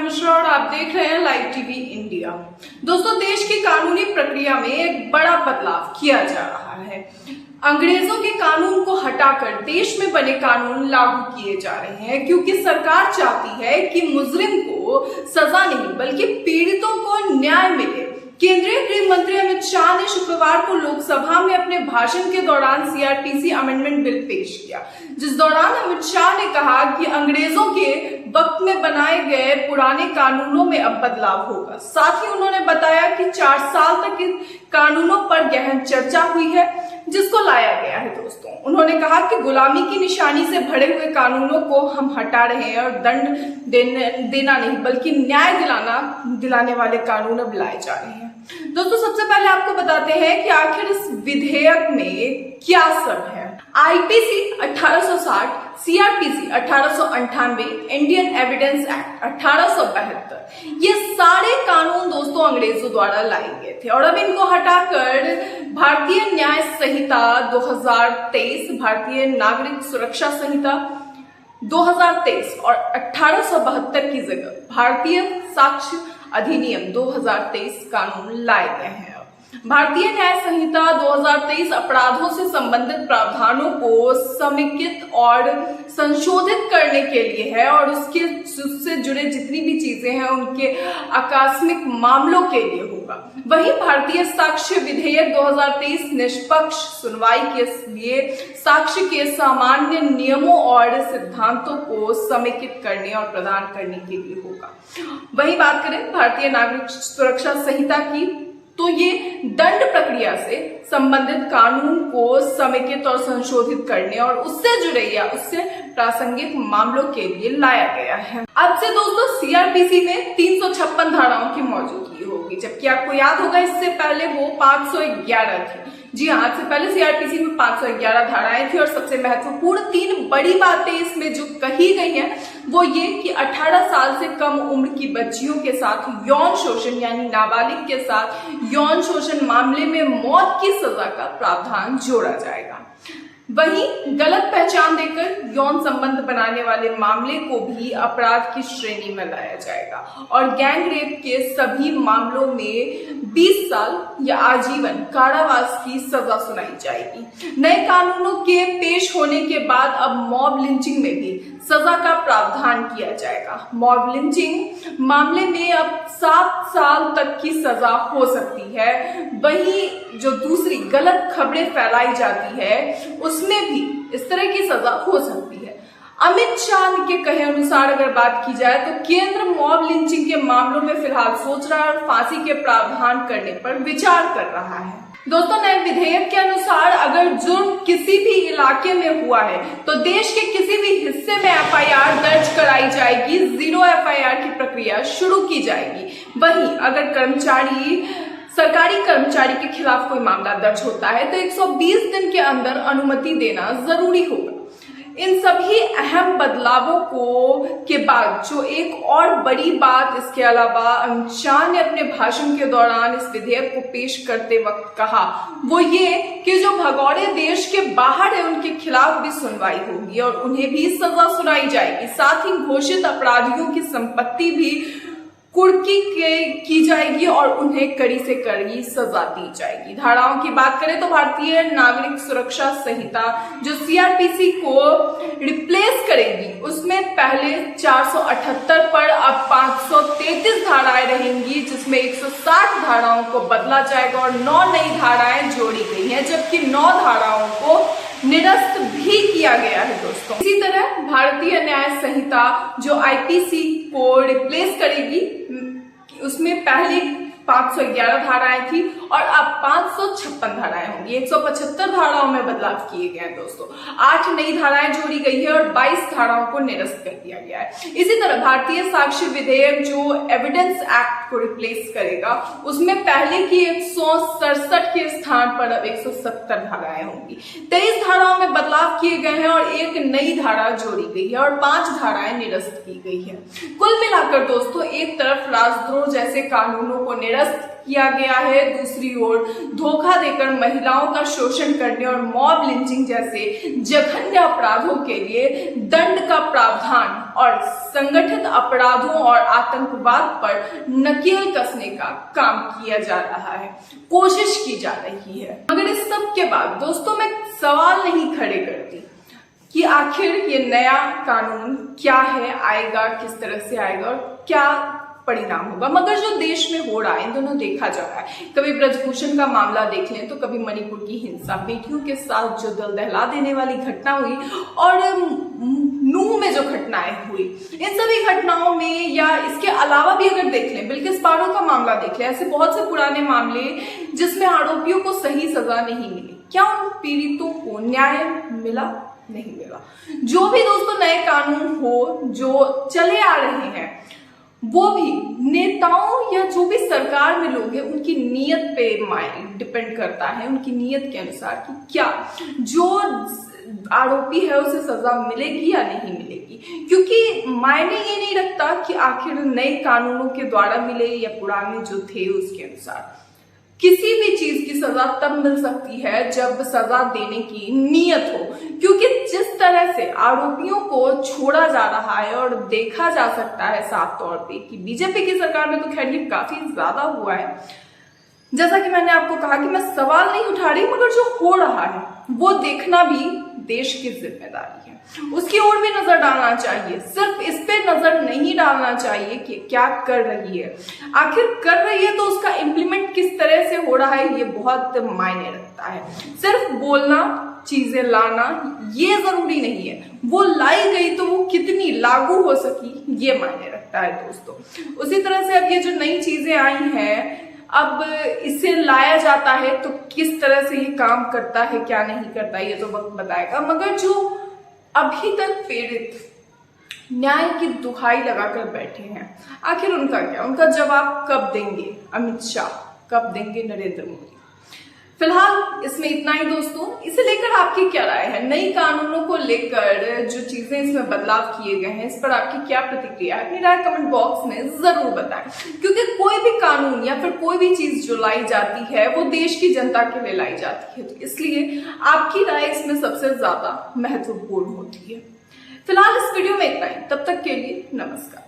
मिश्रा और आप देख रहे हैं लाइव टीवी इंडिया। दोस्तों, देश की कानूनी प्रक्रिया में एक बड़ा बदलाव किया जा रहा है। अंग्रेजों के कानून को हटाकर देश में बने कानून लागू किए जा रहे हैं, क्योंकि सरकार चाहती है कि मुजरिम को सजा नहीं बल्कि पीड़ितों को न्याय मिले। केंद्रीय गृह मंत्री अमित शाह ने शुक्रवार को लोकसभा में अपने भाषण के दौरान सीआरपीसी अमेंडमेंट बिल पेश किया, जिस दौरान अमित शाह ने कहा कि अंग्रेजों के वक्त में बनाए गए पुराने कानूनों में अब बदलाव होगा। साथ ही उन्होंने बताया कि 4 साल तक इन कानूनों पर गहन चर्चा हुई है, जिसको लाया गया है। दोस्तों, उन्होंने कहा कि गुलामी की निशानी से भरे हुए कानूनों को हम हटा रहे हैं और दंड देना नहीं बल्कि न्याय दिलाने वाले कानून अब लाए जा रहे हैं। दोस्तों, सबसे पहले आपको बताते हैं कि आखिर इस विधेयक में क्या सब है। IPC 1860, CrPC 1898, Indian evidence act 1872, ये सारे कानून दोस्तों अंग्रेजों द्वारा लाए गए थे और अब इनको हटाकर भारतीय न्याय संहिता 2023, भारतीय नागरिक सुरक्षा संहिता 2023 और 1872 की जगह भारतीय साक्ष्य अधिनियम 2023 कानून लाए गए हैं। भारतीय न्याय संहिता 2023 अपराधों से संबंधित प्रावधानों को समेकित और संशोधित करने के लिए है और उससे जुड़े जितनी भी चीजें हैं उनके आकस्मिक मामलों के लिए होगा। वहीं भारतीय साक्ष्य विधेयक 2023 निष्पक्ष सुनवाई के लिए साक्ष्य के सामान्य नियमों और सिद्धांतों को समेकित करने और प्रदान करने के लिए होगा। वहीं बात करें भारतीय नागरिक सुरक्षा संहिता की, तो ये दंड प्रक्रिया से संबंधित कानून को समेकित और संशोधित करने और उससे जुड़े या उससे प्रासंगिक मामलों के लिए लाया गया है। अब से दोस्तों सीआरपीसी में 356 धाराओं की मौजूदगी होगी, जबकि आपको याद होगा इससे पहले वो 511 थी। जी हाँ, आज से पहले सीआरपीसी में 511 धाराएं थी और सबसे महत्वपूर्ण 3 बड़ी बातें इसमें जो कही गई हैं वो ये कि 18 साल से कम उम्र की बच्चियों के साथ यौन शोषण यानी नाबालिग के साथ यौन शोषण मामले में मौत की सजा का प्रावधान जोड़ा जाएगा। वहीं गलत पहचान देकर यौन संबंध बनाने वाले मामले को भी अपराध की श्रेणी में लाया जाएगा और गैंग रेप के सभी मामलों में 20 साल या आजीवन कारावास की सजा सुनाई जाएगी। नए कानूनों के पेश होने के बाद अब मॉब लिंचिंग में भी सजा का प्रावधान किया जाएगा। मॉब लिंचिंग मामले में अब 7 साल तक की सजा हो सकती है। वहीं जो दूसरी गलत खबरें फैलाई जाती है उसमें भी इस तरह की सजा हो सकती है। अमित शाह के कहे अनुसार अगर बात की जाए तो केंद्र मॉब लिंचिंग के मामलों में फिलहाल सोच रहा है और फांसी के प्रावधान करने पर विचार कर रहा है। दोस्तों, नए विधेयक के अनुसार अगर जुर्म किसी भी इलाके में हुआ है तो देश के किसी भी हिस्से में एफआईआर दर्ज कराई जाएगी, 0 एफआईआर की प्रक्रिया शुरू की जाएगी। वहीं अगर सरकारी कर्मचारी के खिलाफ कोई मामला दर्ज होता है तो 120 दिन के अंदर अनुमति देना जरूरी होगा। इन सभी अहम बदलावों के बाद जो एक और बड़ी बात इसके अलावा अमित शाह ने अपने भाषण के दौरान इस विधेयक को पेश करते वक्त कहा वो ये कि जो भगौड़े देश के बाहर है उनके खिलाफ भी सुनवाई होगी और उन्हें भी सजा सुनाई जाएगी। साथ ही घोषित अपराधियों की संपत्ति भी कुर्की की जाएगी और उन्हें कड़ी से कड़ी सजा दी जाएगी। धाराओं की बात करें तो भारतीय नागरिक सुरक्षा संहिता जो सीआरपीसी को रिप्लेस करेगी उसमें पहले 478 पर अब 533 धाराएं रहेंगी, जिसमें 160 धाराओं को बदला जाएगा और 9 नई धाराएं जोड़ी गई हैं, जबकि 9 धाराओं को निरस्त भी किया गया है। दोस्तों, इसी तरह भारतीय न्याय संहिता जो आईपीसी को रिप्लेस करेगी उसमें पहले 511 धाराएं थी और अब 556 धाराएं होंगी। 175 धाराओं में बदलाव किए गए हैं। दोस्तों, 8 नई धाराएं जोड़ी गई है और 22 धाराओं को निरस्त कर दिया गया है। इसी तरह भारतीय साक्ष्य विधेयक जो एविडेंस एक्ट को रिप्लेस करेगा उसमें पहले की 167 के स्थान पर अब 170 धाराएं होंगी। 23 धाराओं में बदलाव किए गए हैं और 1 नई धारा जोड़ी गई है और 5 धाराएं निरस्त की गई है। कुल मिलाकर दोस्तों, एक तरफ राजद्रोह जैसे कानूनों को निरस्त किया गया है, दूसरी ओर धोखा देकर महिलाओं का शोषण करने और मॉब लिंचिंग जैसे जघन्य अपराधों के लिए दंड का प्रावधान और संगठित अपराधों और आतंकवाद पर नकेल कसने का काम किया जा रहा है, कोशिश की जा रही है। मगर इस सब के बाद दोस्तों मैं सवाल नहीं खड़े करती कि आखिर ये नया कानून क्या है, आएगा किस तरह से आएगा और क्या परिणाम होगा। मगर जो देश में हो रहा है, इन दोनों देखा जा रहा है, कभी ब्रजभूषण का मामला देख लें तो कभी मणिपुर की हिंसा, बेटियों के साथ जो दिल दहला देने वाली घटना हुई और नूह में जो घटनाएं हुई, इन सभी घटनाओं में या इसके अलावा भी अगर देख लें, बिल्किस बानो का मामला देख लें, ऐसे बहुत से पुराने मामले जिसमें आरोपियों को सही सजा नहीं मिली, क्या उन पीड़ितों को न्याय मिला? नहीं मिला। जो भी दोस्तों नए कानून हो जो चले आ रहे हैं, वो भी नेताओं या जो भी सरकार में लोग हैं उनकी नीयत पे डिपेंड करता है, उनकी नीयत के अनुसार कि क्या जो आरोपी है उसे सजा मिलेगी या नहीं मिलेगी। क्योंकि मायने ये नहीं रखता कि आखिर नए कानूनों के द्वारा मिले या पुराने जो थे उसके अनुसार। किसी भी चीज की सजा तब मिल सकती है जब सजा देने की नीयत हो, क्योंकि जिस तरह से आरोपियों को छोड़ा जा रहा है और देखा जा सकता है साफ तौर पे कि बीजेपी की सरकार में तो खैर ये काफी ज्यादा हुआ है। जैसा कि मैंने आपको कहा कि मैं सवाल नहीं उठा रही, मगर जो हो रहा है वो देखना भी देश की जिम्मेदारी है, उसकी ओर भी नजर डालना चाहिए। सिर्फ इस पे नजर नहीं डालना चाहिए कि क्या कर रही है, आखिर कर रही है तो उसका इम्प्लीमेंट किस तरह से हो रहा है, ये बहुत मायने रखता है। सिर्फ बोलना, चीजें लाना ये जरूरी नहीं है, वो लाई गई तो वो कितनी लागू हो सकी ये मायने रखता है दोस्तों। उसी तरह से अब ये जो नई चीजें आई हैं, अब इसे लाया जाता है तो किस तरह से ये काम करता है क्या नहीं करता ये तो वक्त बताएगा। मगर जो अभी तक पीड़ित न्याय की दुहाई लगाकर बैठे हैं, आखिर उनका क्या, उनका जवाब कब देंगे अमित शाह, कब देंगे नरेंद्र मोदी? फिलहाल इसमें इतना ही दोस्तों। इसे लेकर आपकी क्या राय है? नई कानूनों को लेकर जो चीजें इसमें बदलाव किए गए हैं, इस पर आपकी क्या प्रतिक्रिया है? अपनी राय कमेंट बॉक्स में जरूर बताएं, क्योंकि कोई भी कानून या फिर कोई भी चीज जो लाई जाती है वो देश की जनता के लिए लाई जाती है, तो इसलिए आपकी राय इसमें सबसे ज्यादा महत्वपूर्ण होती है। फिलहाल इस वीडियो में इतना ही, तब तक के लिए नमस्कार।